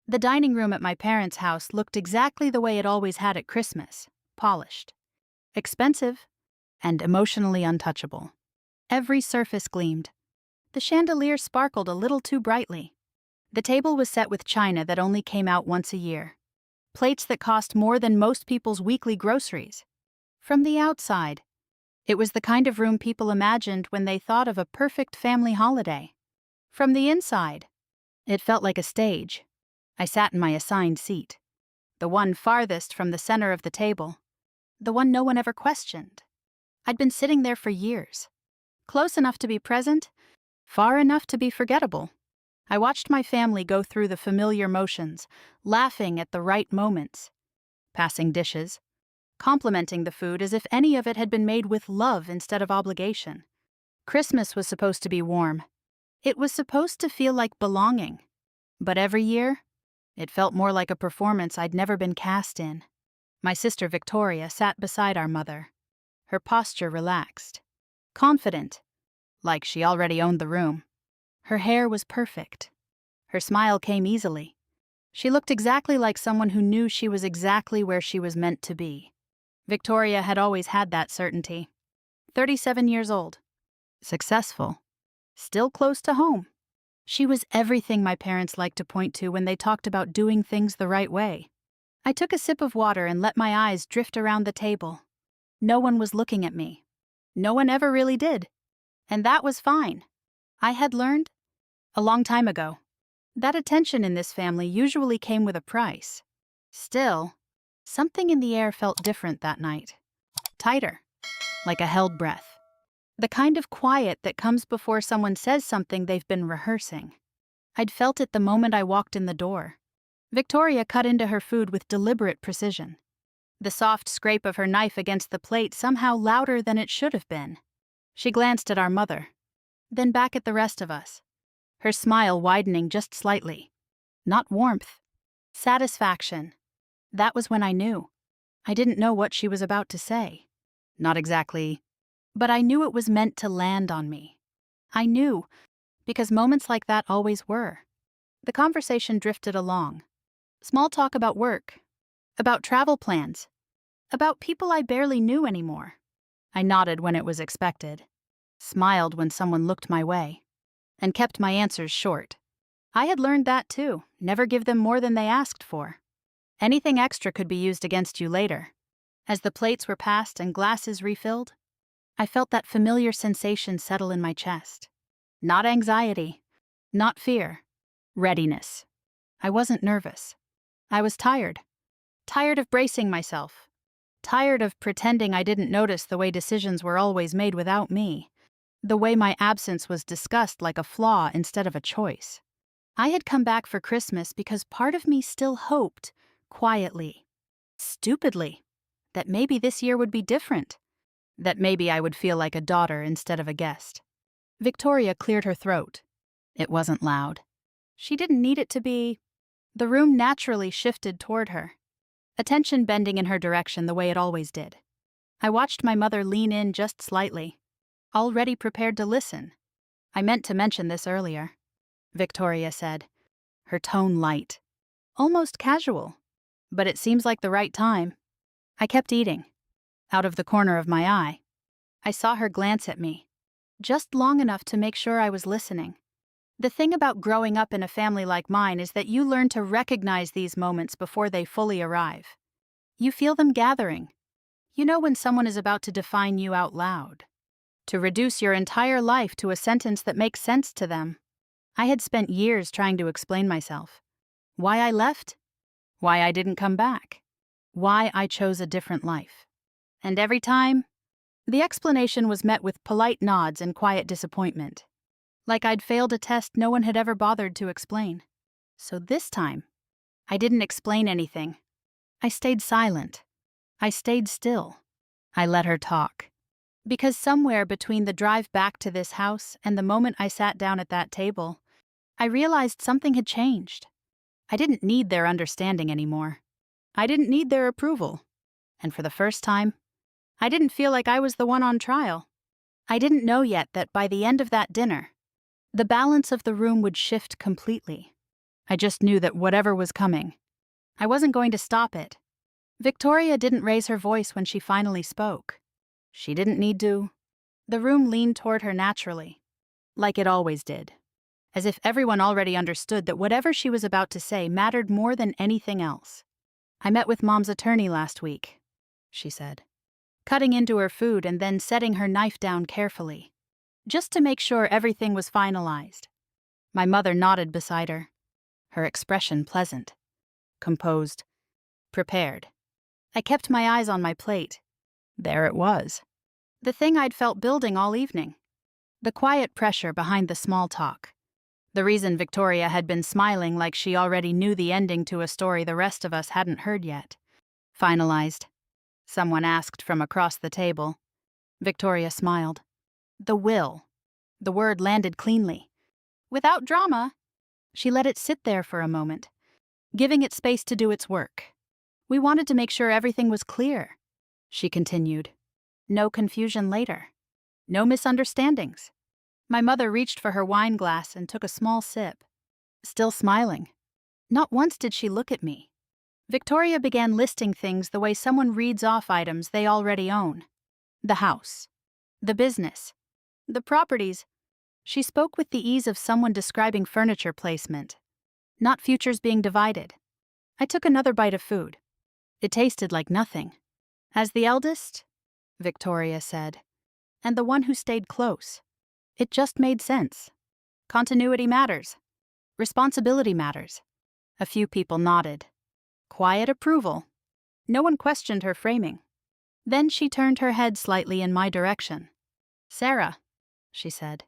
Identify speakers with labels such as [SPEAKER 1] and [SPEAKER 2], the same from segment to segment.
[SPEAKER 1] The dining room at my parents' house looked exactly the way it always had at Christmas: polished, expensive, and emotionally untouchable. Every surface gleamed. The chandelier sparkled a little too brightly. The table was set with china that only came out once a year. Plates that cost more than most people's weekly groceries. From the outside, it was the kind of room people imagined when they thought of a perfect family holiday. From the inside, it felt like a stage. I sat in my assigned seat, the one farthest from the center of the table, the one no one ever questioned. I'd been sitting there for years, close enough to be present, far enough to be forgettable. I watched my family go through the familiar motions, laughing at the right moments, passing dishes, complimenting the food as if any of it had been made with love instead of obligation. Christmas was supposed to be warm. It was supposed to feel like belonging. But every year, it felt more like a performance I'd never been cast in. My sister Victoria sat beside our mother, her posture relaxed, confident, like she already owned the room. Her hair was perfect. Her smile came easily. She looked exactly like someone who knew she was exactly where she was meant to be. Victoria had always had that certainty. 37 years old. Successful. Still close to home. She was everything my parents liked to point to when they talked about doing things the right way. I took a sip of water and let my eyes drift around the table. No one was looking at me. No one ever really did. And that was fine. I had learned, a long time ago, that attention in this family usually came with a price. Still, something in the air felt different that night. Tighter, like a held breath. The kind of quiet that comes before someone says something they've been rehearsing. I'd felt it the moment I walked in the door. Victoria cut into her food with deliberate precision. The soft scrape of her knife against the plate somehow louder than it should have been. She glanced at our mother, then back at the rest of us, her smile widening just slightly. Not warmth. Satisfaction. That was when I knew. I didn't know what she was about to say. Not exactly. But I knew it was meant to land on me. I knew, because moments like that always were. The conversation drifted along. Small talk about work, about travel plans, about people I barely knew anymore. I nodded when it was expected, smiled when someone looked my way, and kept my answers short. I had learned that too, never give them more than they asked for. Anything extra could be used against you later. As the plates were passed and glasses refilled, I felt that familiar sensation settle in my chest. Not anxiety, not fear, readiness. I wasn't nervous. I was tired. Tired of bracing myself. Tired of pretending I didn't notice the way decisions were always made without me. The way my absence was discussed like a flaw instead of a choice. I had come back for Christmas because part of me still hoped, quietly, stupidly, that maybe this year would be different. That maybe I would feel like a daughter instead of a guest. Victoria cleared her throat. It wasn't loud. She didn't need it to be. The room naturally shifted toward her, attention bending in her direction the way it always did. I watched my mother lean in just slightly, already prepared to listen. I meant to mention this earlier, Victoria said, her tone light, almost casual, but it seems like the right time. I kept eating. Out of the corner of my eye, I saw her glance at me, just long enough to make sure I was listening. The thing about growing up in a family like mine is that you learn to recognize these moments before they fully arrive. You feel them gathering. You know when someone is about to define you out loud, to reduce your entire life to a sentence that makes sense to them. I had spent years trying to explain myself. Why I left? Why I didn't come back? Why I chose a different life? And every time, the explanation was met with polite nods and quiet disappointment. Like I'd failed a test no one had ever bothered to explain. So this time, I didn't explain anything. I stayed silent. I stayed still. I let her talk. Because somewhere between the drive back to this house and the moment I sat down at that table, I realized something had changed. I didn't need their understanding anymore. I didn't need their approval. And for the first time, I didn't feel like I was the one on trial. I didn't know yet that by the end of that dinner, the balance of the room would shift completely. I just knew that whatever was coming, I wasn't going to stop it. Victoria didn't raise her voice when she finally spoke. She didn't need to. The room leaned toward her naturally, like it always did, as if everyone already understood that whatever she was about to say mattered more than anything else. I met with Mom's attorney last week, she said, cutting into her food and then setting her knife down carefully, just to make sure everything was finalized. My mother nodded beside her, her expression pleasant, composed, prepared. I kept my eyes on my plate. There it was. The thing I'd felt building all evening. The quiet pressure behind the small talk. The reason Victoria had been smiling like she already knew the ending to a story the rest of us hadn't heard yet. Finalized? Someone asked from across the table. Victoria smiled. The will. The word landed cleanly. Without drama. She let it sit there for a moment, giving it space to do its work. We wanted to make sure everything was clear, she continued. No confusion later. No misunderstandings. My mother reached for her wine glass and took a small sip, still smiling. Not once did she look at me. Victoria began listing things the way someone reads off items they already own. The house. The business. The properties. She spoke with the ease of someone describing furniture placement, not futures being divided. I took another bite of food. It tasted like nothing. As the eldest, Victoria said, and the one who stayed close, it just made sense. Continuity matters. Responsibility matters. A few people nodded. Quiet approval. No one questioned her framing. Then she turned her head slightly in my direction. Sarah, she said,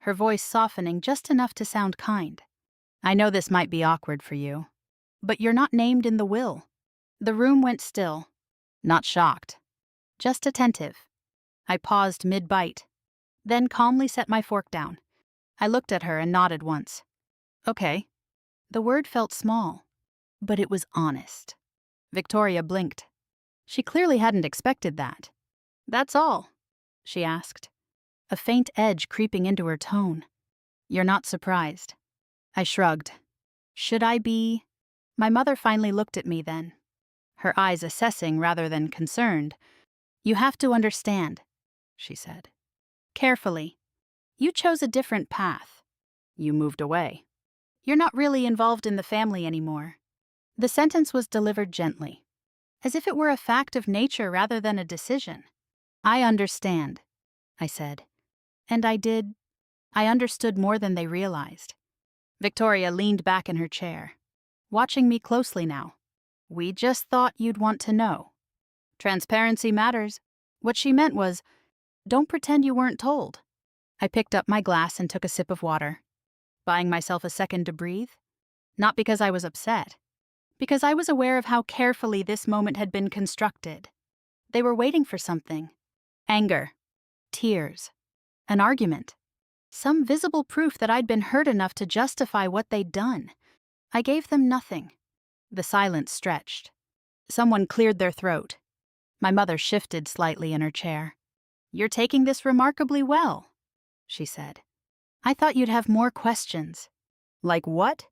[SPEAKER 1] her voice softening just enough to sound kind. I know this might be awkward for you, but you're not named in the will. The room went still, not shocked, just attentive. I paused mid-bite, then calmly set my fork down. I looked at her and nodded once. Okay. The word felt small, but it was honest. Victoria blinked. She clearly hadn't expected that. That's all, she asked, a faint edge creeping into her tone. You're not surprised. I shrugged. Should I be? My mother finally looked at me then, her eyes assessing rather than concerned. You have to understand, she said. Carefully. You chose a different path. You moved away. You're not really involved in the family anymore. The sentence was delivered gently, as if it were a fact of nature rather than a decision. I understand, I said. And I did. I understood more than they realized. Victoria leaned back in her chair, watching me closely now. We just thought you'd want to know. Transparency matters. What she meant was, don't pretend you weren't told. I picked up my glass and took a sip of water, buying myself a second to breathe. Not because I was upset, because I was aware of how carefully this moment had been constructed. They were waiting for something. Anger, tears, an argument, some visible proof that I'd been hurt enough to justify what they'd done. I gave them nothing. The silence stretched. Someone cleared their throat. My mother shifted slightly in her chair. You're taking this remarkably well, she said. I thought you'd have more questions. Like what?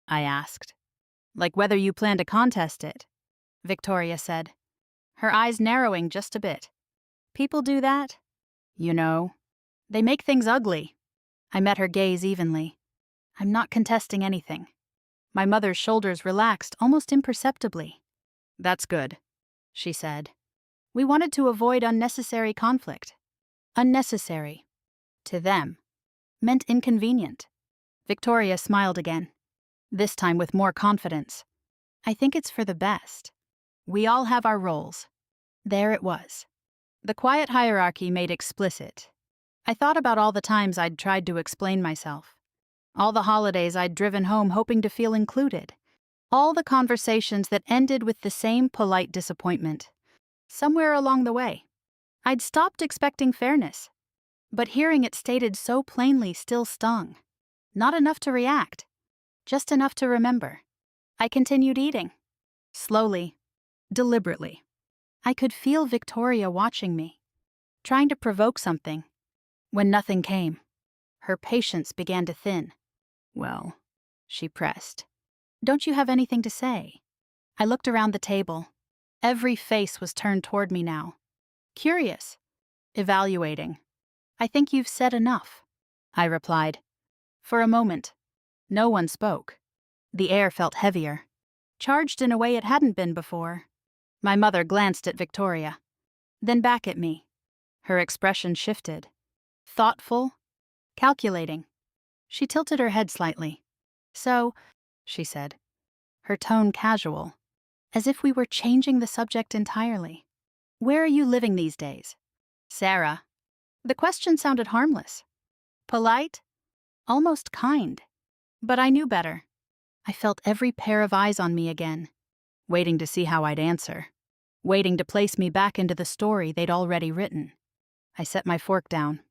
[SPEAKER 1] I asked. Like whether you plan to contest it, Victoria said, her eyes narrowing just a bit. People do that. You know, they make things ugly. I met her gaze evenly. I'm not contesting anything. My mother's shoulders relaxed almost imperceptibly. That's good, she said. We wanted to avoid unnecessary conflict. Unnecessary, to them, meant inconvenient. Victoria smiled again, this time with more confidence. I think it's for the best. We all have our roles. There it was. The quiet hierarchy made explicit. I thought about all the times I'd tried to explain myself. All the holidays I'd driven home hoping to feel included. All the conversations that ended with the same polite disappointment. Somewhere along the way, I'd stopped expecting fairness. But hearing it stated so plainly still stung. Not enough to react. Just enough to remember. I continued eating. Slowly. Deliberately. I could feel Victoria watching me, trying to provoke something. When nothing came, her patience began to thin. Well, she pressed. Don't you have anything to say? I looked around the table. Every face was turned toward me now. Curious. Evaluating. I think you've said enough, I replied. For a moment, no one spoke. The air felt heavier, charged in a way it hadn't been before. My mother glanced at Victoria, then back at me. Her expression shifted. Thoughtful, calculating. She tilted her head slightly. So, she said, her tone casual, as if we were changing the subject entirely. Where are you living these days? Sarah. The question sounded harmless. Polite, almost kind. But I knew better. I felt every pair of eyes on me again, waiting to see how I'd answer, waiting to place me back into the story they'd already written. I set my fork down.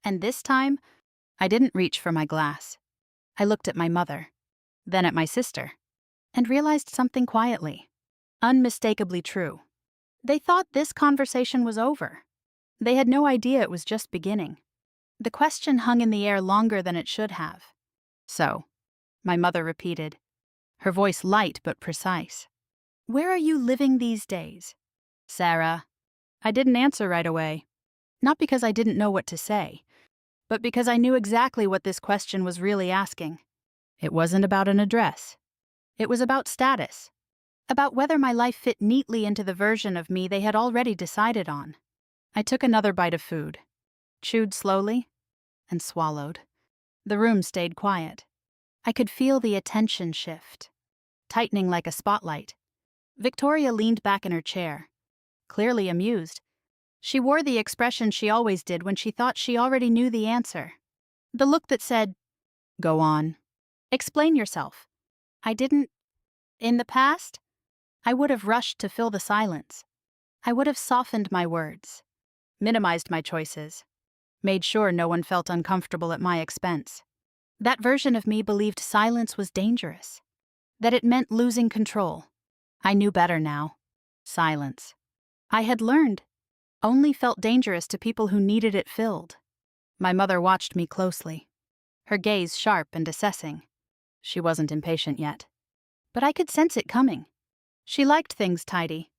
[SPEAKER 1] And this time, I didn't reach for my glass. I looked at my mother, then at my sister, and realized something quietly, unmistakably true. They thought this conversation was over. They had no idea it was just beginning. The question hung in the air longer than it should have. So, my mother repeated, her voice light but precise. Where are you living these days? Sarah. I didn't answer right away. Not because I didn't know what to say, but because I knew exactly what this question was really asking. It wasn't about an address. It was about status. About whether my life fit neatly into the version of me they had already decided on. I took another bite of food, chewed slowly, and swallowed. The room stayed quiet. I could feel the attention shift, tightening like a spotlight. Victoria leaned back in her chair, clearly amused. She wore the expression she always did when she thought she already knew the answer. The look that said, "Go on. Explain yourself." I didn't. In the past, I would have rushed to fill the silence. I would have softened my words, minimized my choices, made sure no one felt uncomfortable at my expense. That version of me believed silence was dangerous, that it meant losing control. I knew better now. Silence, I had learned, only felt dangerous to people who needed it filled. My mother watched me closely, her gaze sharp and assessing. She wasn't impatient yet, but I could sense it coming. She liked things tidy.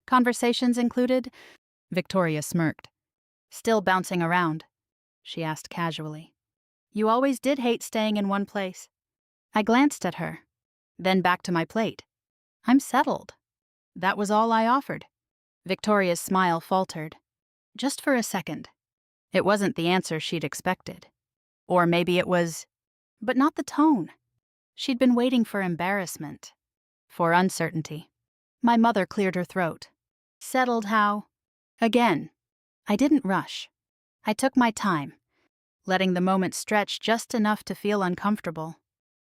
[SPEAKER 1] Conversations included. Victoria smirked. Still bouncing around, she asked casually. You always did hate staying in one place. I glanced at her, then back to my plate. I'm settled. That was all I offered. Victoria's smile faltered. Just for a second. It wasn't the answer she'd expected. Or maybe it was, but not the tone. She'd been waiting for embarrassment, for uncertainty. My mother cleared her throat. Settled how? Again. I didn't rush. I took my time, letting the moment stretch just enough to feel uncomfortable.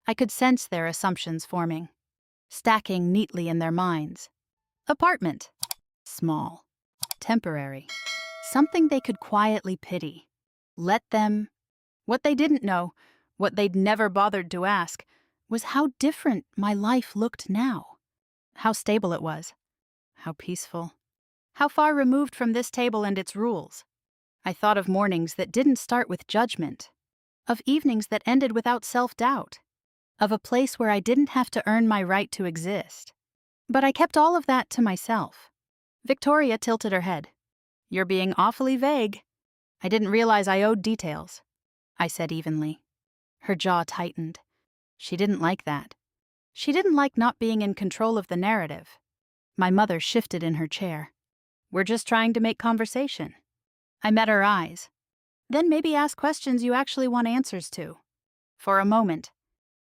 [SPEAKER 1] I could sense their assumptions forming, stacking neatly in their minds. Apartment. Small. Temporary. Something they could quietly pity. Let them. What they didn't know, what they'd never bothered to ask, was how different my life looked now. How stable it was. How peaceful. How far removed from this table and its rules. I thought of mornings that didn't start with judgment, of evenings that ended without self-doubt, of a place where I didn't have to earn my right to exist. But I kept all of that to myself. Victoria tilted her head. You're being awfully vague. I didn't realize I owed details, I said evenly. Her jaw tightened. She didn't like that. She didn't like not being in control of the narrative. My mother shifted in her chair. We're just trying to make conversation. I met her eyes. Then maybe ask questions you actually want answers to. For a moment,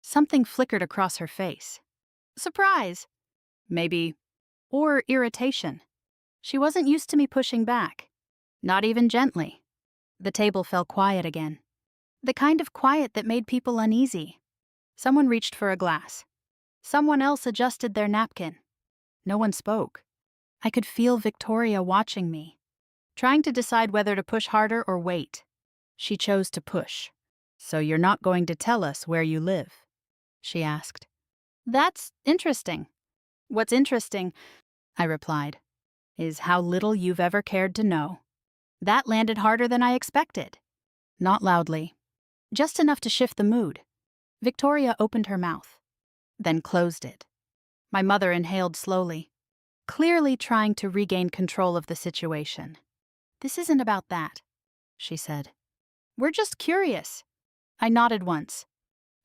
[SPEAKER 1] something flickered across her face. Surprise. Maybe. Or irritation. She wasn't used to me pushing back. Not even gently. The table fell quiet again. The kind of quiet that made people uneasy. Someone reached for a glass. Someone else adjusted their napkin. No one spoke. I could feel Victoria watching me, trying to decide whether to push harder or wait. She chose to push. So you're not going to tell us where you live? She asked. That's interesting. What's interesting, I replied, is how little you've ever cared to know. That landed harder than I expected. Not loudly. Just enough to shift the mood. Victoria opened her mouth. then closed it. My mother inhaled slowly, clearly trying to regain control of the situation. "This isn't about that," she said. "We're just curious." I nodded once.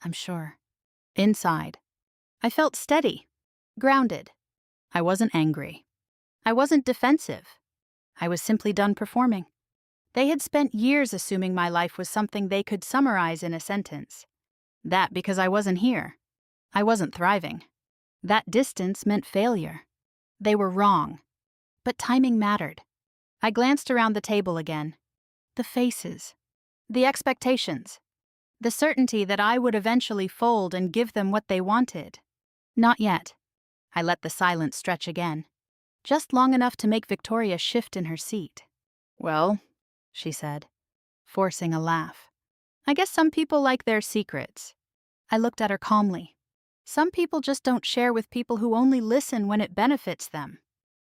[SPEAKER 1] "I'm sure." Inside, I felt steady, grounded. I wasn't angry. I wasn't defensive. I was simply done performing. They had spent years assuming my life was something they could summarize in a sentence. That because I wasn't here. I wasn't thriving. That distance meant failure. They were wrong. But timing mattered. I glanced around the table again. The faces. The expectations. The certainty that I would eventually fold and give them what they wanted. Not yet. I let the silence stretch again. Just long enough to make Victoria shift in her seat. "Well," she said, forcing a laugh. "I guess some people like their secrets." I looked at her calmly. "Some people just don't share with people who only listen when it benefits them."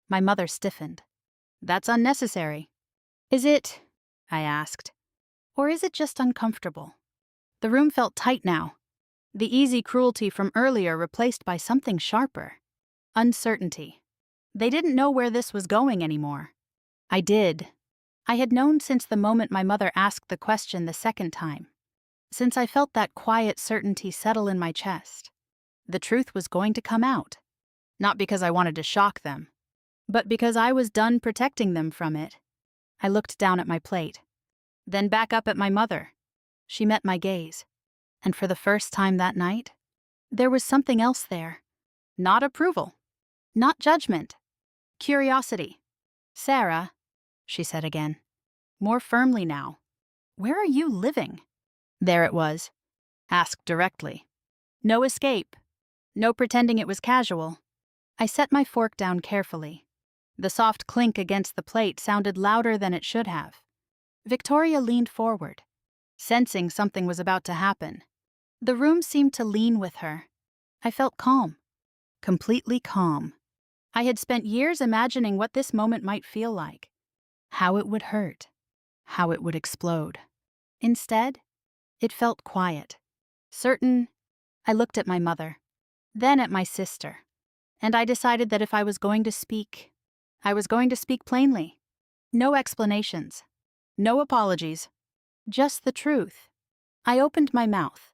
[SPEAKER 1] My mother stiffened. "That's unnecessary." "Is it?" I asked. "Or is it just uncomfortable?" The room felt tight now. The easy cruelty from earlier replaced by something sharper. Uncertainty. They didn't know where this was going anymore. I did. I had known since the moment my mother asked the question the second time. Since I felt that quiet certainty settle in my chest. The truth was going to come out. Not because I wanted to shock them, but because I was done protecting them from it. I looked down at my plate, then back up at my mother. She met my gaze, and for the first time that night, there was something else there. Not approval, not judgment, curiosity. "Sarah," she said again, more firmly now, "where are you living?" There it was, asked directly. No escape, no pretending it was casual. I set my fork down carefully. The soft clink against the plate sounded louder than it should have. Victoria leaned forward, sensing something was about to happen. The room seemed to lean with her. I felt calm, completely calm. I had spent years imagining what this moment might feel like, how it would hurt, how it would explode. Instead, it felt quiet, certain. I looked at my mother, then at my sister, and I decided that if I was going to speak, I was going to speak plainly. No explanations, no apologies, just the truth. I opened my mouth,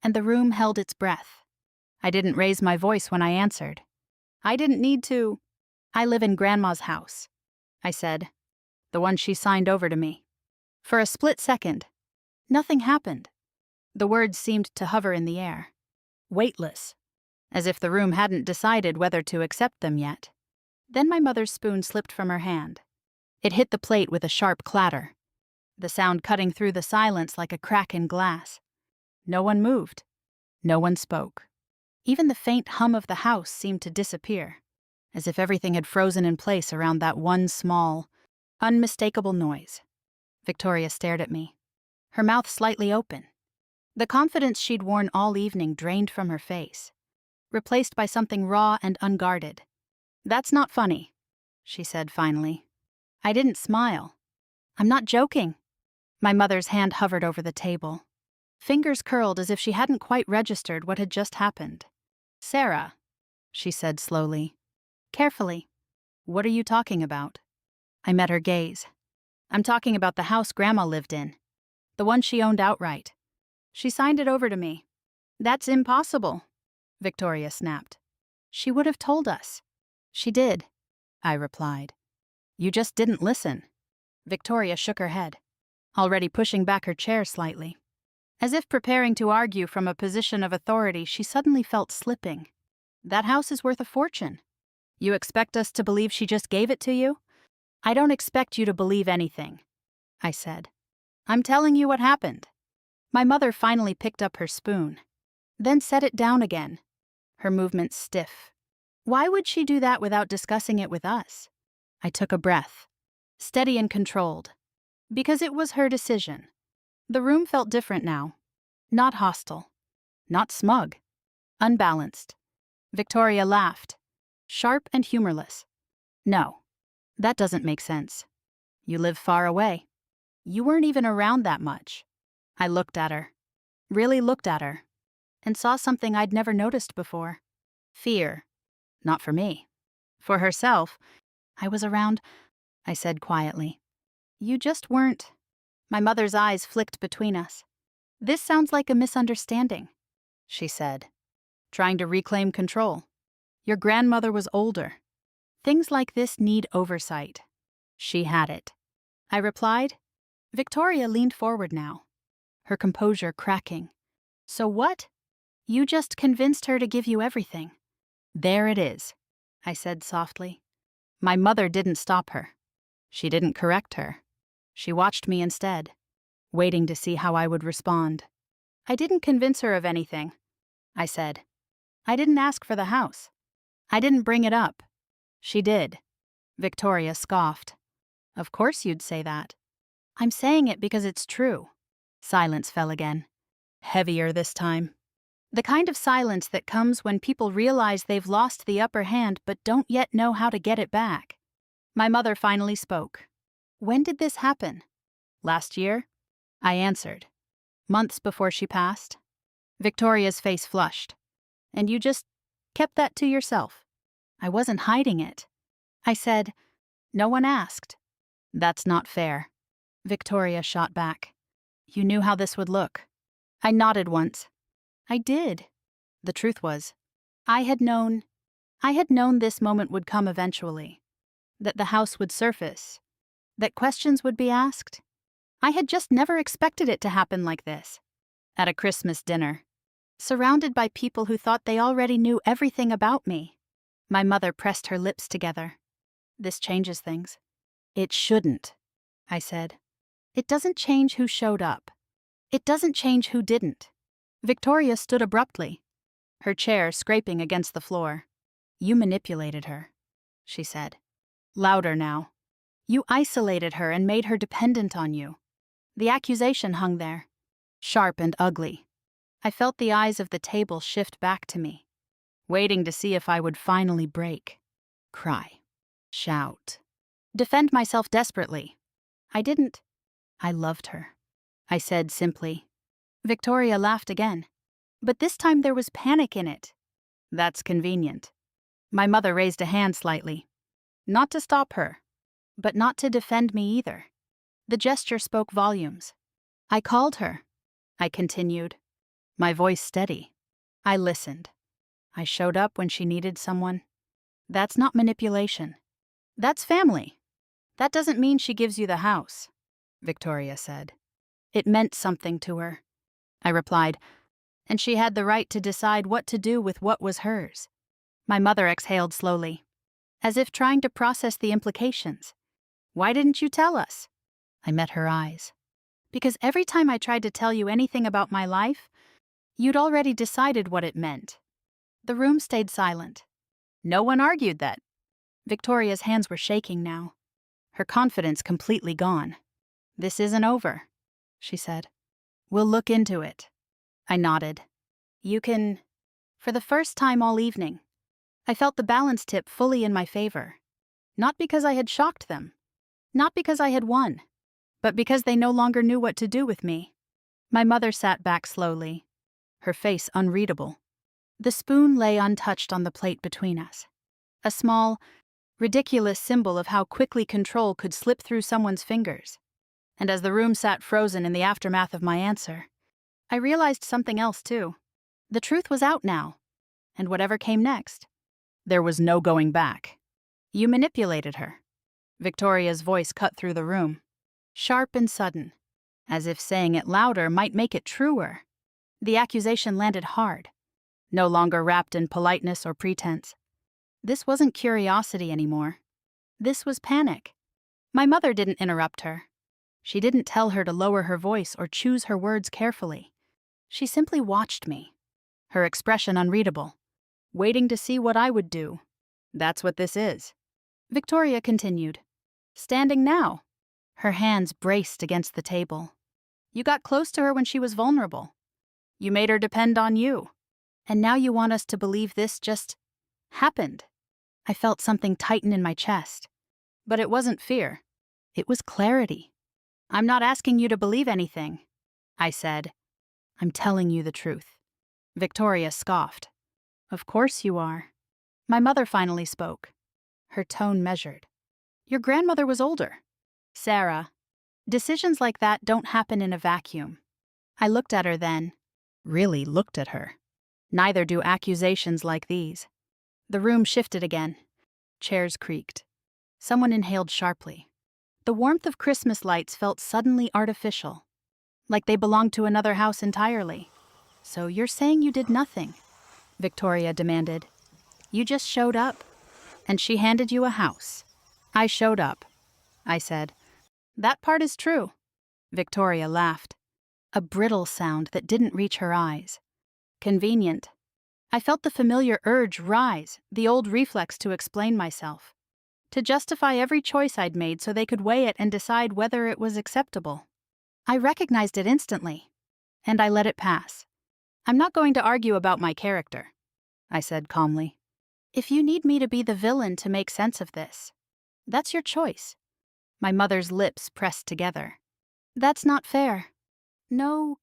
[SPEAKER 1] and the room held its breath. I didn't raise my voice when I answered. I didn't need to. "I live in Grandma's house," I said, "the one she signed over to me." For a split second, nothing happened. The words seemed to hover in the air, weightless, as if the room hadn't decided whether to accept them yet. Then my mother's spoon slipped from her hand. It hit the plate with a sharp clatter, the sound cutting through the silence like a crack in glass. No one moved. No one spoke. Even the faint hum of the house seemed to disappear, as if everything had frozen in place around that one small, unmistakable noise. Victoria stared at me, her mouth slightly open. The confidence she'd worn all evening drained from her face, replaced by something raw and unguarded. "That's not funny," she said finally. I didn't smile. "I'm not joking." My mother's hand hovered over the table. Fingers curled as if she hadn't quite registered what had just happened. "Sarah," she said slowly, carefully, "what are you talking about?" I met her gaze. "I'm talking about the house Grandma lived in, the one she owned outright. She signed it over to me." "That's impossible," Victoria snapped. "She would have told us." "She did," I replied. "You just didn't listen." Victoria shook her head, already pushing back her chair slightly. As if preparing to argue from a position of authority, she suddenly felt slipping. "That house is worth a fortune. You expect us to believe she just gave it to you?" "I don't expect you to believe anything," I said. "I'm telling you what happened." My mother finally picked up her spoon, then set it down again, her movements stiff. Why would she do that without discussing it with us? I took a breath, steady and controlled, because it was her decision. The room felt different now. Not hostile, not smug, unbalanced. Victoria laughed, sharp and humorless. "No, that doesn't make sense. You live far away. You weren't even around that much." I looked at her, really looked at her. and saw something I'd never noticed before. Fear. Not for me. For herself. I was around, I said quietly. You just weren't. My mother's eyes flicked between us. This sounds like a misunderstanding, she said, trying to reclaim control. Your grandmother was older. Things like this need oversight. She had it. I replied. Victoria leaned forward now, her composure cracking. So what? You just convinced her to give you everything. There it is, I said softly. My mother didn't stop her. She didn't correct her. She watched me instead, waiting to see how I would respond. I didn't convince her of anything, I said. I didn't ask for the house. I didn't bring it up. She did. Victoria scoffed. Of course you'd say that. I'm saying it because it's true. Silence fell again. Heavier this time. The kind of silence that comes when people realize they've lost the upper hand but don't yet know how to get it back. My mother finally spoke. When did this happen? Last year? I answered. Months before she passed? Victoria's face flushed. And you just kept that to yourself? I wasn't hiding it. I said, no one asked. That's not fair. Victoria shot back. You knew how this would look. I nodded once. I did. The truth was, I had known this moment would come eventually, that the house would surface, that questions would be asked. I had just never expected it to happen like this. At a Christmas dinner, surrounded by people who thought they already knew everything about me. My mother pressed her lips together. This changes things. It shouldn't, I said. It doesn't change who showed up. It doesn't change who didn't. Victoria stood abruptly, her chair scraping against the floor. You manipulated her, she said. Louder now. You isolated her and made her dependent on you. The accusation hung there, sharp and ugly. I felt the eyes of the table shift back to me, waiting to see if I would finally break. Cry. Shout. Defend myself desperately. I didn't. I loved her, I said simply. Victoria laughed again, but this time there was panic in it. That's convenient. My mother raised a hand slightly. Not to stop her, but not to defend me either. The gesture spoke volumes. I called her. I continued, my voice steady. I listened. I showed up when she needed someone. That's not manipulation. That's family. That doesn't mean she gives you the house, Victoria said. It meant something to her, I replied, and she had the right to decide what to do with what was hers. My mother exhaled slowly, as if trying to process the implications. Why didn't you tell us? I met her eyes. Because every time I tried to tell you anything about my life, you'd already decided what it meant. The room stayed silent. No one argued that. Victoria's hands were shaking now, her confidence completely gone. This isn't over, she said. We'll look into it. I nodded. You can. For the first time all evening, I felt the balance tip fully in my favor. Not because I had shocked them. Not because I had won. But because they no longer knew what to do with me. My mother sat back slowly, her face unreadable. The spoon lay untouched on the plate between us. A small, ridiculous symbol of how quickly control could slip through someone's fingers. And as the room sat frozen in the aftermath of my answer, I realized something else too. The truth was out now, and whatever came next, there was no going back. You manipulated her. Victoria's voice cut through the room, sharp and sudden, as if saying it louder might make it truer. The accusation landed hard, no longer wrapped in politeness or pretense. This wasn't curiosity anymore. This was panic. My mother didn't interrupt her. She didn't tell her to lower her voice or choose her words carefully. She simply watched me, her expression unreadable, waiting to see what I would do. That's what this is. Victoria continued, standing now, her hands braced against the table. You got close to her when she was vulnerable. You made her depend on you. And now you want us to believe this just happened. I felt something tighten in my chest. But it wasn't fear. It was clarity. I'm not asking you to believe anything, I said. I'm telling you the truth. Victoria scoffed. Of course you are. My mother finally spoke. Her tone measured. Your grandmother was older. Sarah, decisions like that don't happen in a vacuum. I looked at her then. Really looked at her. Neither do accusations like these. The room shifted again. Chairs creaked. Someone inhaled sharply. The warmth of Christmas lights felt suddenly artificial, like they belonged to another house entirely. So you're saying you did nothing? Victoria demanded. You just showed up, and she handed you a house. I showed up, I said. That part is true. Victoria laughed. A brittle sound that didn't reach her eyes. Convenient. I felt the familiar urge rise, the old reflex to explain myself, to justify every choice I'd made so they could weigh it and decide whether it was acceptable. I recognized it instantly, and I let it pass. I'm not going to argue about my character, I said calmly. If you need me to be the villain to make sense of this, that's your choice. My mother's lips pressed together. That's not fair. No,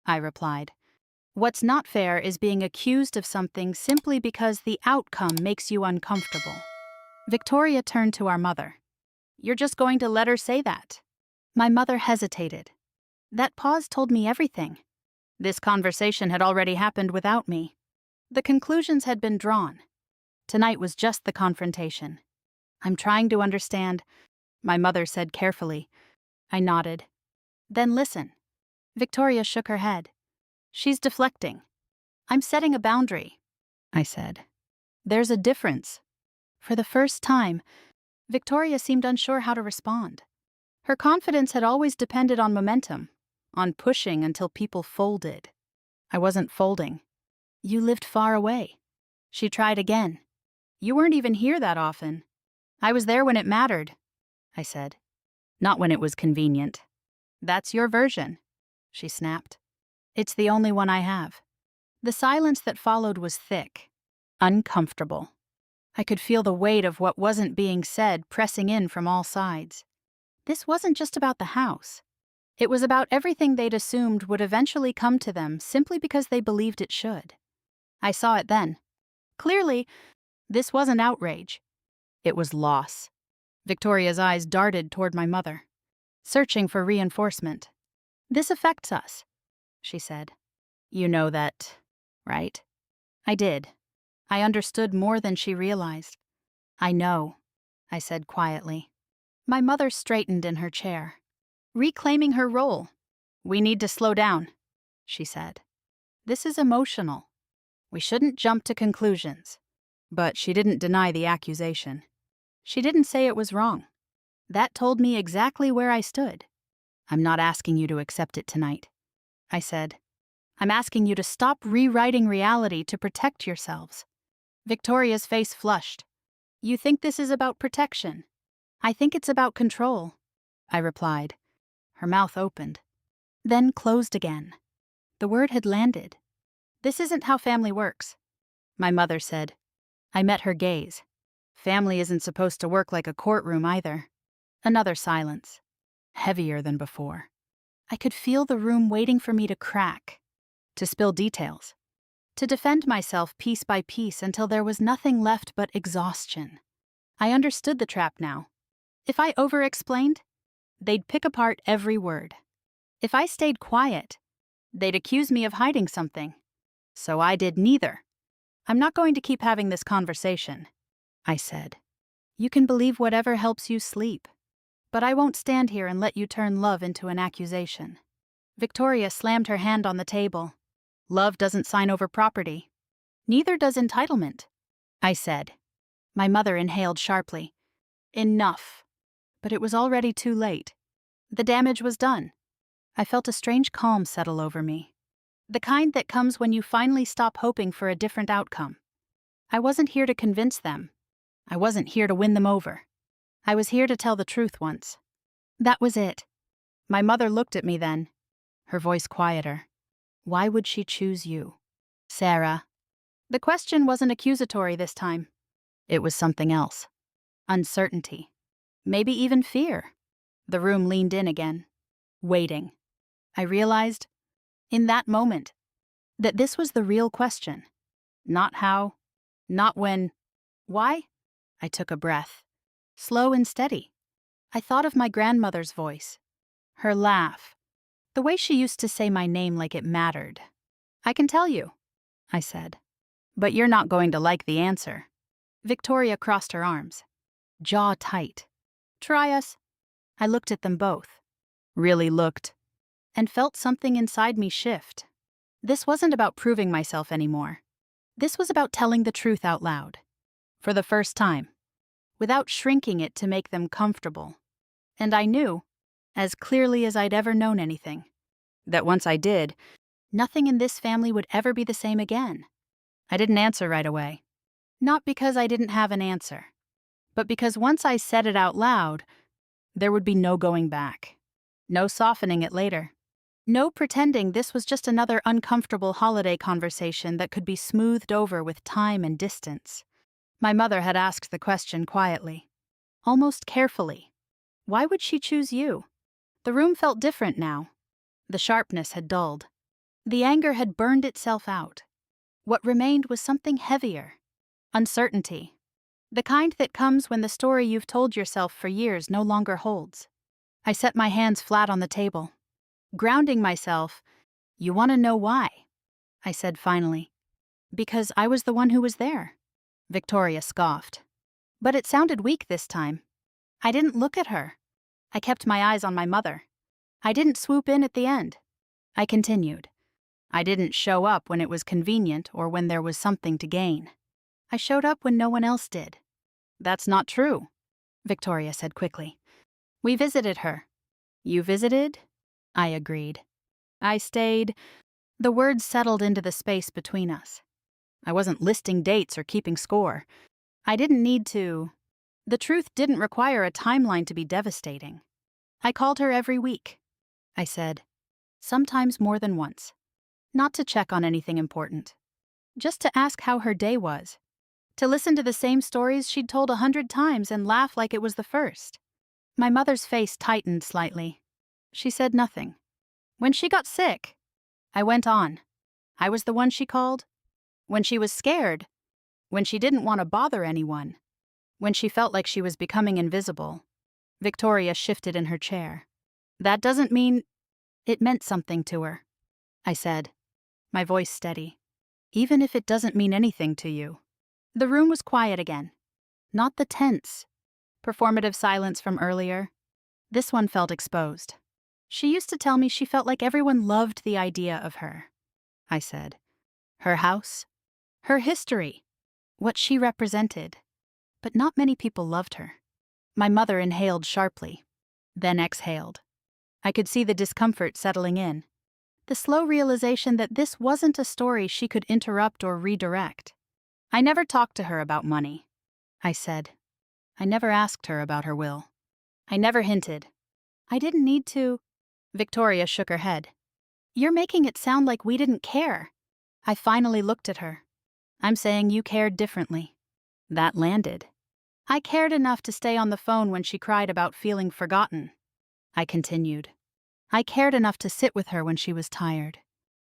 [SPEAKER 1] I replied. What's not fair is being accused of something simply because the outcome makes you uncomfortable. Victoria turned to our mother. You're just going to let her say that? My mother hesitated. That pause told me everything. This conversation had already happened without me. The conclusions had been drawn. Tonight was just the confrontation. I'm trying to understand, my mother said carefully. I nodded. Then listen. Victoria shook her head. She's deflecting. I'm setting a boundary, I said. There's a difference. For the first time, Victoria seemed unsure how to respond. Her confidence had always depended on momentum, on pushing until people folded. I wasn't folding. You lived far away. She tried again. You weren't even here that often. I was there when it mattered, I said. Not when it was convenient. That's your version, she snapped. It's the only one I have. The silence that followed was thick, uncomfortable. I could feel the weight of what wasn't being said pressing in from all sides. This wasn't just about the house. It was about everything they'd assumed would eventually come to them simply because they believed it should. I saw it then. Clearly, this wasn't outrage. It was loss. Victoria's eyes darted toward my mother, searching for reinforcement. This affects us, she said. You know that, right? I did. I understood more than she realized. I know, I said quietly. My mother straightened in her chair, reclaiming her role. We need to slow down, she said. This is emotional. We shouldn't jump to conclusions. But she didn't deny the accusation. She didn't say it was wrong. That told me exactly where I stood. I'm not asking you to accept it tonight, I said. I'm asking you to stop rewriting reality to protect yourselves. Victoria's face flushed. You think this is about protection? I think it's about control, I replied. Her mouth opened, then closed again. The word had landed. This isn't how family works, my mother said. I met her gaze. Family isn't supposed to work like a courtroom either. Another silence, heavier than before. I could feel the room waiting for me to crack, to spill details, to defend myself piece by piece until there was nothing left but exhaustion. I understood the trap now. If I over-explained, they'd pick apart every word. If I stayed quiet, they'd accuse me of hiding something. So I did neither. I'm not going to keep having this conversation, I said. You can believe whatever helps you sleep, but I won't stand here and let you turn love into an accusation. Victoria slammed her hand on the table. Love doesn't sign over property. Neither does entitlement, I said. My mother inhaled sharply. Enough. But it was already too late. The damage was done. I felt a strange calm settle over me. The kind that comes when you finally stop hoping for a different outcome. I wasn't here to convince them. I wasn't here to win them over. I was here to tell the truth once. That was it. My mother looked at me then, her voice quieter. Why would she choose you? Sarah. The question wasn't accusatory this time. It was something else. Uncertainty. Maybe even fear. The room leaned in again. Waiting. I realized, in that moment, That this was the real question. Not how, not when, why? I took a breath. Slow and steady. I thought of my grandmother's voice. Her laugh. The way she used to say my name like it mattered. I can tell you, I said. But you're not going to like the answer. Victoria crossed her arms. Jaw tight. Try us. I looked at them both. Really looked. And felt something inside me shift. This wasn't about proving myself anymore. This was about telling the truth out loud. For the first time. Without shrinking it to make them comfortable. And I knew, as clearly as I'd ever known anything, that once I did, nothing in this family would ever be the same again. I didn't answer right away. Not because I didn't have an answer, but because once I said it out loud, there would be no going back. No softening it later. No pretending this was just another uncomfortable holiday conversation that could be smoothed over with time and distance. My mother had asked the question quietly, almost carefully. Why would she choose you? The room felt different now. The sharpness had dulled. The anger had burned itself out. What remained was something heavier. Uncertainty. The kind that comes when the story you've told yourself for years no longer holds. I set my hands flat on the table. Grounding myself. You want to know why? I said finally. Because I was the one who was there. Victoria scoffed. But it sounded weak this time. I didn't look at her. I kept my eyes on my mother. I didn't swoop in at the end. I continued. I didn't show up when it was convenient or when there was something to gain. I showed up when no one else did. That's not true, Victoria said quickly. We visited her. You visited? I agreed. I stayed. The words settled into the space between us. I wasn't listing dates or keeping score. I didn't need to. The truth didn't require a timeline to be devastating. I called her every week, I said. Sometimes more than once. Not to check on anything important. Just to ask how her day was. To listen to the same stories she'd told 100 times and laugh like it was the first. My mother's face tightened slightly. She said nothing. When she got sick, I went on. I was the one she called. When she was scared. When she didn't want to bother anyone. When she felt like she was becoming invisible. Victoria shifted in her chair. That doesn't mean... It meant something to her, I said, my voice steady. Even if it doesn't mean anything to you. The room was quiet again. Not the tense, performative silence from earlier. This one felt exposed. She used to tell me she felt like everyone loved the idea of her, I said. Her house, her history, what she represented. But not many people loved her. My mother inhaled sharply, then exhaled. I could see the discomfort settling in. The slow realization that this wasn't a story she could interrupt or redirect. I never talked to her about money, I said. I never asked her about her will. I never hinted. I didn't need to. Victoria shook her head. You're making it sound like we didn't care. I finally looked at her. I'm saying you cared differently. That landed. I cared enough to stay on the phone when she cried about feeling forgotten. I continued. I cared enough to sit with her when she was tired.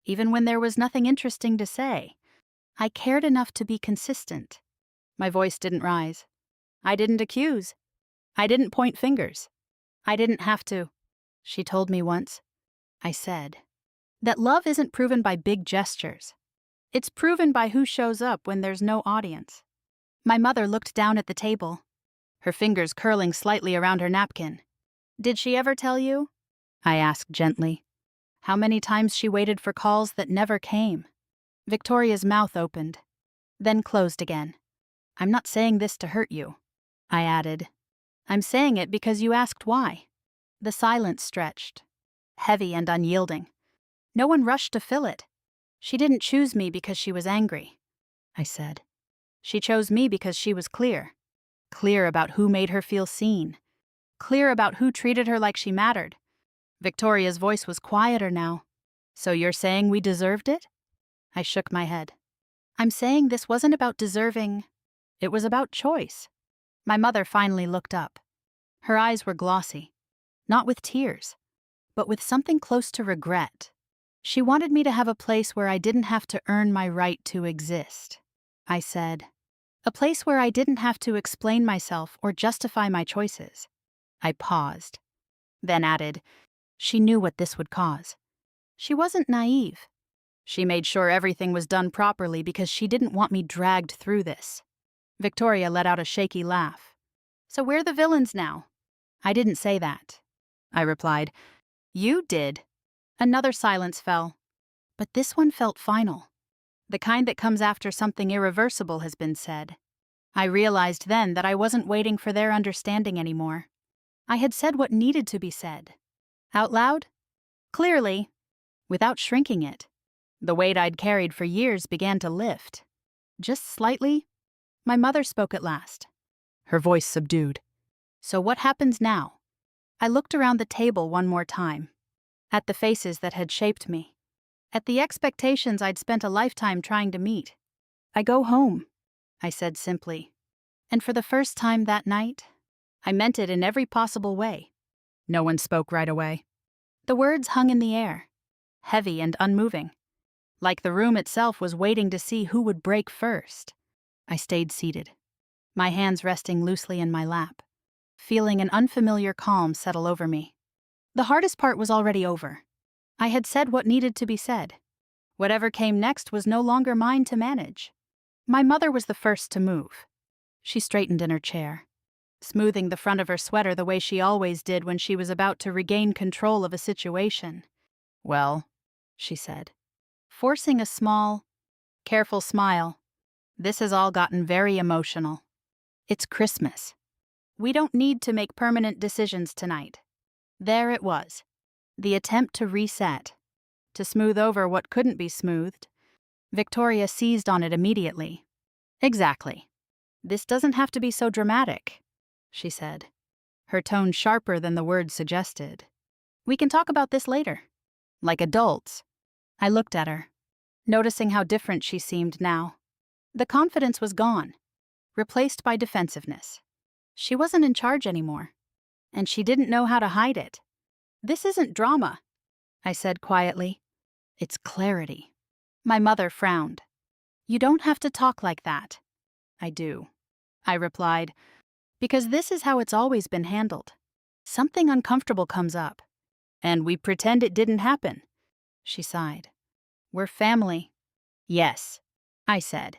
[SPEAKER 1] Even when there was nothing interesting to say. I cared enough to be consistent. My voice didn't rise. I didn't accuse. I didn't point fingers. I didn't have to. She told me once. I said. That love isn't proven by big gestures. It's proven by who shows up when there's no audience. My mother looked down at the table, her fingers curling slightly around her napkin. Did she ever tell you? I asked gently. How many times she waited for calls that never came? Victoria's mouth opened, then closed again. I'm not saying this to hurt you, I added. I'm saying it because you asked why. The silence stretched, heavy and unyielding. No one rushed to fill it. She didn't choose me because she was angry, I said. She chose me because she was clear. Clear about who made her feel seen. Clear about who treated her like she mattered. Victoria's voice was quieter now. So you're saying we deserved it? I shook my head. I'm saying this wasn't about deserving. It was about choice. My mother finally looked up. Her eyes were glossy. Not with tears, but with something close to regret. She wanted me to have a place where I didn't have to earn my right to exist. I said. A place where I didn't have to explain myself or justify my choices. I paused, then added, she knew what this would cause. She wasn't naive. She made sure everything was done properly because she didn't want me dragged through this. Victoria let out a shaky laugh. So we're the villains now. I didn't say that. I replied. You did. Another silence fell. But this one felt final. The kind that comes after something irreversible has been said. I realized then that I wasn't waiting for their understanding anymore. I had said what needed to be said. Out loud? Clearly. Without shrinking it. The weight I'd carried for years began to lift. Just slightly. My mother spoke at last. Her voice subdued. So what happens now? I looked around the table one more time. At the faces that had shaped me. At the expectations I'd spent a lifetime trying to meet. I go home, I said simply. And for the first time that night, I meant it in every possible way. No one spoke right away. The words hung in the air, heavy and unmoving, like the room itself was waiting to see who would break first. I stayed seated, my hands resting loosely in my lap, feeling an unfamiliar calm settle over me. The hardest part was already over. I had said what needed to be said. Whatever came next was no longer mine to manage. My mother was the first to move. She straightened in her chair, smoothing the front of her sweater the way she always did when she was about to regain control of a situation. Well, she said, forcing a small, careful smile. This has all gotten very emotional. It's Christmas. We don't need to make permanent decisions tonight. There it was. The attempt to reset, to smooth over what couldn't be smoothed. Victoria seized on it immediately. Exactly. This doesn't have to be so dramatic, she said, her tone sharper than the words suggested. We can talk about this later. Like adults. I looked at her, noticing how different she seemed now. The confidence was gone, replaced by defensiveness. She wasn't in charge anymore, and she didn't know how to hide it. This isn't drama, I said quietly. It's clarity. My mother frowned. You don't have to talk like that. I do, I replied, because this is how it's always been handled. Something uncomfortable comes up, and we pretend it didn't happen. She sighed. We're family. Yes, I said.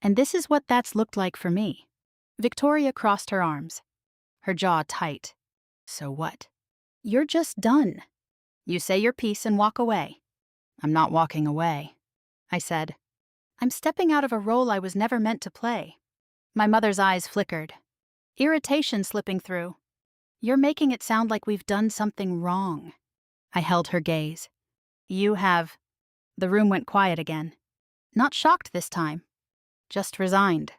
[SPEAKER 1] And this is what that's looked like for me. Victoria crossed her arms, her jaw tight. So what? You're just done. You say your piece and walk away. I'm not walking away, I said. I'm stepping out of a role I was never meant to play. My mother's eyes flickered, irritation slipping through. You're making it sound like we've done something wrong. I held her gaze. You have. The room went quiet again. Not shocked this time. Just resigned.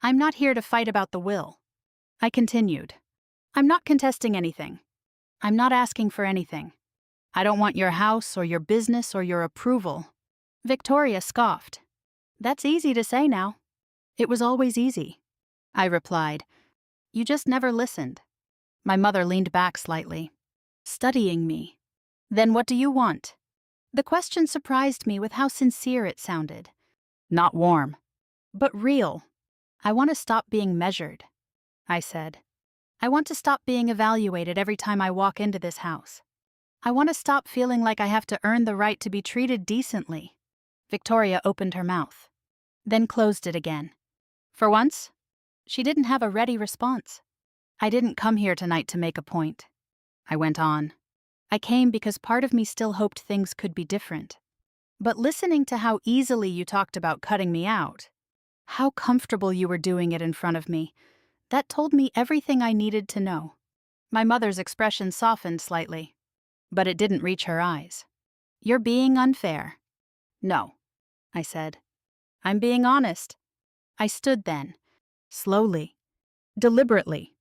[SPEAKER 1] I'm not here to fight about the will. I continued. I'm not contesting anything. I'm not asking for anything. I don't want your house or your business or your approval. Victoria scoffed. That's easy to say now. It was always easy. I replied. You just never listened. My mother leaned back slightly, studying me. Then what do you want? The question surprised me with how sincere it sounded. Not warm, but real. I want to stop being measured, I said. I want to stop being evaluated every time I walk into this house. I want to stop feeling like I have to earn the right to be treated decently. Victoria opened her mouth, then closed it again. For once, she didn't have a ready response. I didn't come here tonight to make a point. I went on. I came because part of me still hoped things could be different. But listening to how easily you talked about cutting me out, how comfortable you were doing it in front of me, that told me everything I needed to know. My mother's expression softened slightly, but it didn't reach her eyes. You're being unfair. No, I said. I'm being honest. I stood then, slowly, deliberately.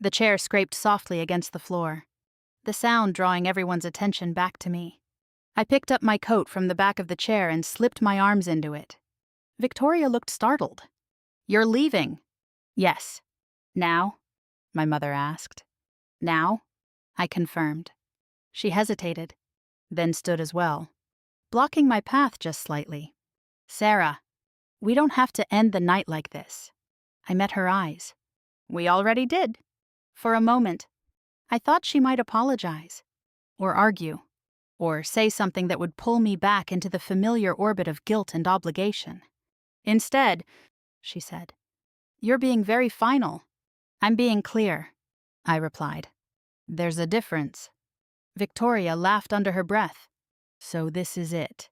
[SPEAKER 1] The chair scraped softly against the floor, the sound drawing everyone's attention back to me. I picked up my coat from the back of the chair and slipped my arms into it. Victoria looked startled. You're leaving? Yes. Now? My mother asked. Now? I confirmed. She hesitated, then stood as well. blocking my path just slightly. "Sarah, we don't have to end the night like this." I met her eyes. "We already did." For a moment, I thought she might apologize, or argue, or say something that would pull me back into the familiar orbit of guilt and obligation. "Instead," she said, "you're being very final." "I'm being clear," I replied. "There's a difference." Victoria laughed under her breath. "So this is it.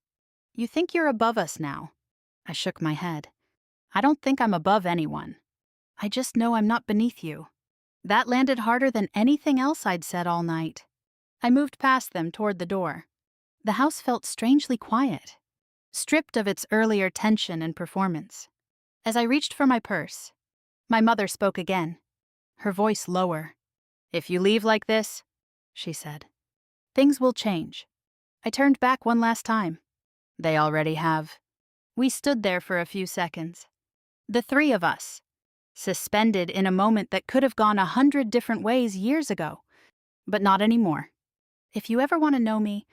[SPEAKER 1] You think you're above us now?" I shook my head. "I don't think I'm above anyone. I just know I'm not beneath you." That landed harder than anything else I'd said all night. I moved past them toward the door. The house felt strangely quiet, stripped of its earlier tension and performance. As I reached for my purse, my mother spoke again, her voice lower. "If you leave like this," she said, "things will change." I turned back one last time. "They already have." We stood there for a few seconds, the three of us, suspended in a moment that could have gone 100 different ways years ago, but not anymore. "If you ever want to know me,"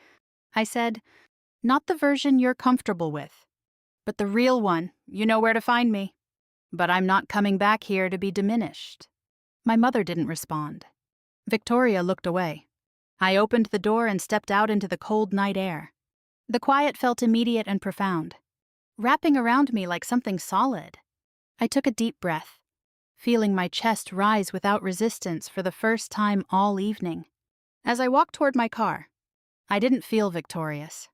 [SPEAKER 1] I said, "not the version you're comfortable with, but the real one, you know where to find me. But I'm not coming back here to be diminished." My mother didn't respond. Victoria looked away. I opened the door and stepped out into the cold night air. The quiet felt immediate and profound, wrapping around me like something solid. I took a deep breath, feeling my chest rise without resistance for the first time all evening. As I walked toward my car, I didn't feel victorious.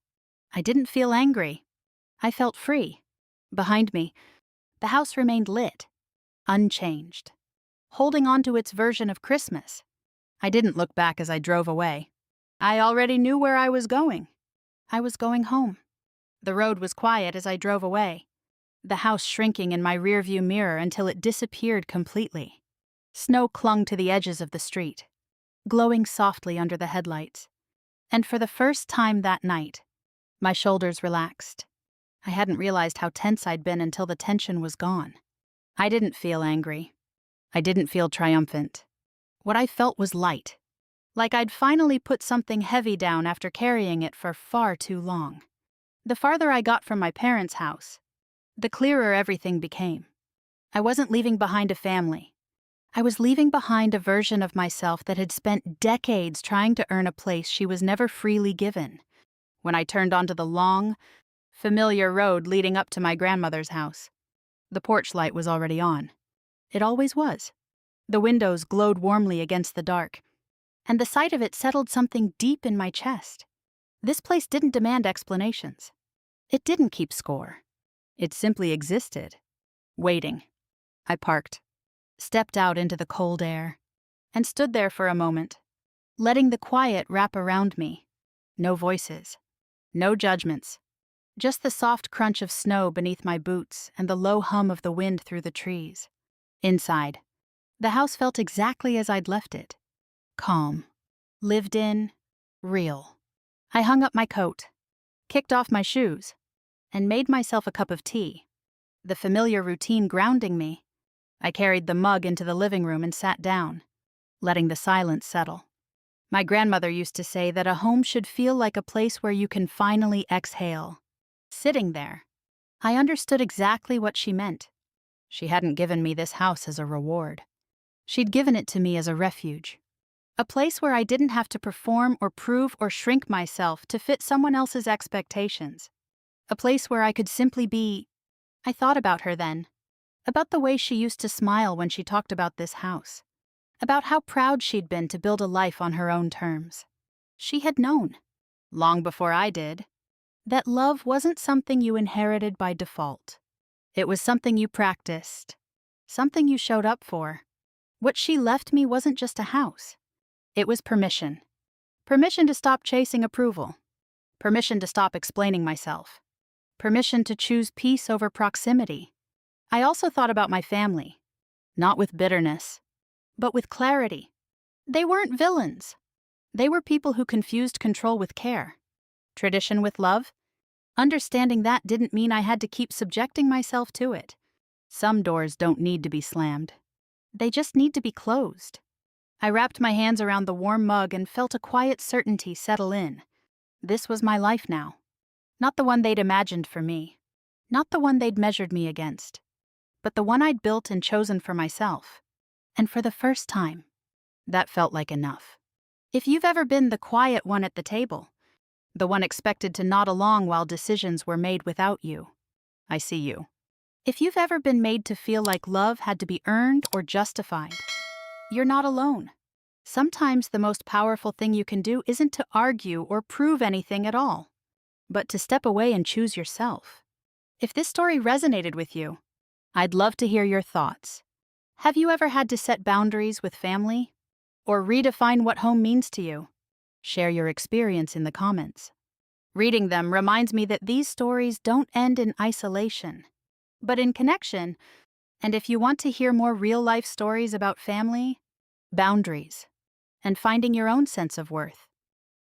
[SPEAKER 1] I didn't feel angry. I felt free. Behind me, the house remained lit, unchanged, holding on to its version of Christmas. I didn't look back as I drove away. I already knew where I was going. I was going home. The road was quiet as I drove away, the house shrinking in my rearview mirror until it disappeared completely. Snow clung to the edges of the street, glowing softly under the headlights. And for the first time that night, my shoulders relaxed. I hadn't realized how tense I'd been until the tension was gone. I didn't feel angry. I didn't feel triumphant. What I felt was light, like I'd finally put something heavy down after carrying it for far too long. The farther I got from my parents' house, the clearer everything became. I wasn't leaving behind a family. I was leaving behind a version of myself that had spent decades trying to earn a place she was never freely given. When I turned onto the long, familiar road leading up to my grandmother's house, the porch light was already on. It always was. The windows glowed warmly against the dark, and the sight of it settled something deep in my chest. This place didn't demand explanations. It didn't keep score. It simply existed, waiting. I parked, stepped out into the cold air, and stood there for a moment, letting the quiet wrap around me. No voices, no judgments, just the soft crunch of snow beneath my boots and the low hum of the wind through the trees. Inside, the house felt exactly as I'd left it. Calm, lived in, real. I hung up my coat, kicked off my shoes, and made myself a cup of tea, the familiar routine grounding me. I carried the mug into the living room and sat down, letting the silence settle. My grandmother used to say that a home should feel like a place where you can finally exhale. Sitting there, I understood exactly what she meant. She hadn't given me this house as a reward. She'd given it to me as a refuge. A place where I didn't have to perform or prove or shrink myself to fit someone else's expectations. A place where I could simply be. I thought about her then, about the way she used to smile when she talked about this house, about how proud she'd been to build a life on her own terms. She had known, long before I did, that love wasn't something you inherited by default. It was something you practiced, something you showed up for. What she left me wasn't just a house. It was permission. Permission to stop chasing approval. Permission to stop explaining myself. Permission to choose peace over proximity. I also thought about my family, not with bitterness, but with clarity. They weren't villains. They were people who confused control with care, tradition with love. Understanding that didn't mean I had to keep subjecting myself to it. Some doors don't need to be slammed. They just need to be closed. I wrapped my hands around the warm mug and felt a quiet certainty settle in. This was my life now. Not the one they'd imagined for me. Not the one they'd measured me against. But the one I'd built and chosen for myself. And for the first time, that felt like enough. If you've ever been the quiet one at the table, the one expected to nod along while decisions were made without you, I see you. If you've ever been made to feel like love had to be earned or justified, you're not alone. Sometimes the most powerful thing you can do isn't to argue or prove anything at all, but to step away and choose yourself. If this story resonated with you, I'd love to hear your thoughts. Have you ever had to set boundaries with family? Or redefine what home means to you? Share your experience in the comments. Reading them reminds me that these stories don't end in isolation, but in connection. And if you want to hear more real-life stories about family, boundaries, and finding your own sense of worth,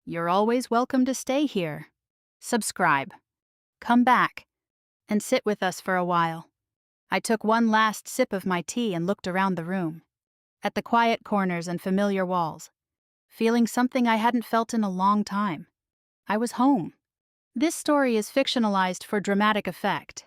[SPEAKER 1] you're always welcome to stay here. Subscribe, come back, and sit with us for a while. I took one last sip of my tea and looked around the room, at the quiet corners and familiar walls, feeling something I hadn't felt in a long time. I was home. This story is fictionalized for dramatic effect,